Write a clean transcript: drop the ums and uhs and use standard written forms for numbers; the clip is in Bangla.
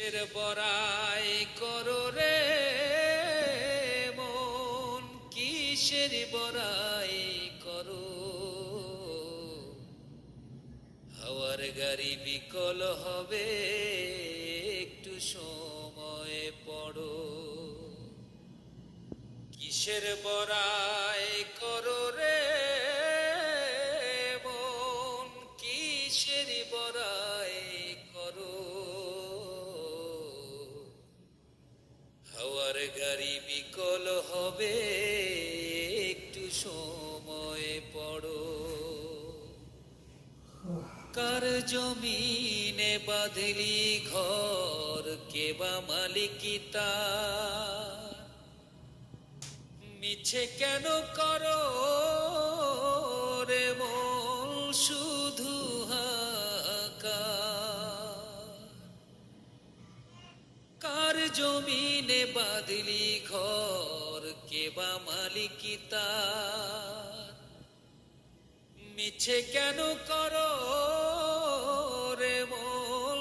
এর বড়াই করো রে মন, কিসের বড়াই করো? হাওয়ার গাড়ি বিকল হবে, একটু সময় পড়ো। কিসের বড়াই করো রে মন, কিসের বড়াই করো? হাওয়ার গাড়ি বিকল হবে, একটু সময় পড়ো। কার জমিনে বাঁধলি ঘর, কে বা মালিকি তার? মিছে কেন করো রে মন শুধু হাহাকার? কার জমিনে বাঁধলি ঘর, কে বা মালিকি তার? মিছে কেন করো রে মন